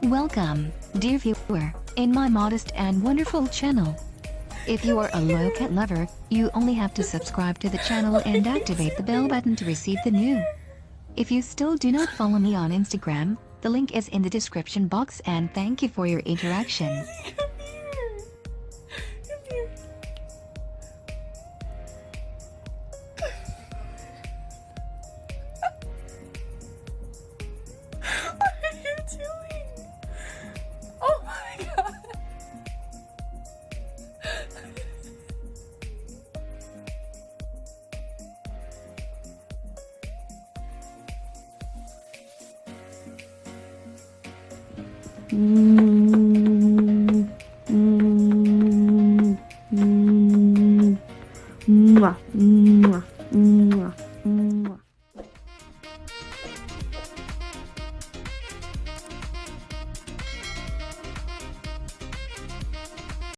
Welcome, dear viewer, in my modest and wonderful channel. If you are a loyal cat lover, you only have to subscribe to the channel and activate the bell button to receive the new. If you still do not follow me on Instagram, the link is in the description box, and thank you for your interaction. What are you doing? Oh my god. Mwah, mwah, mwah, mwah.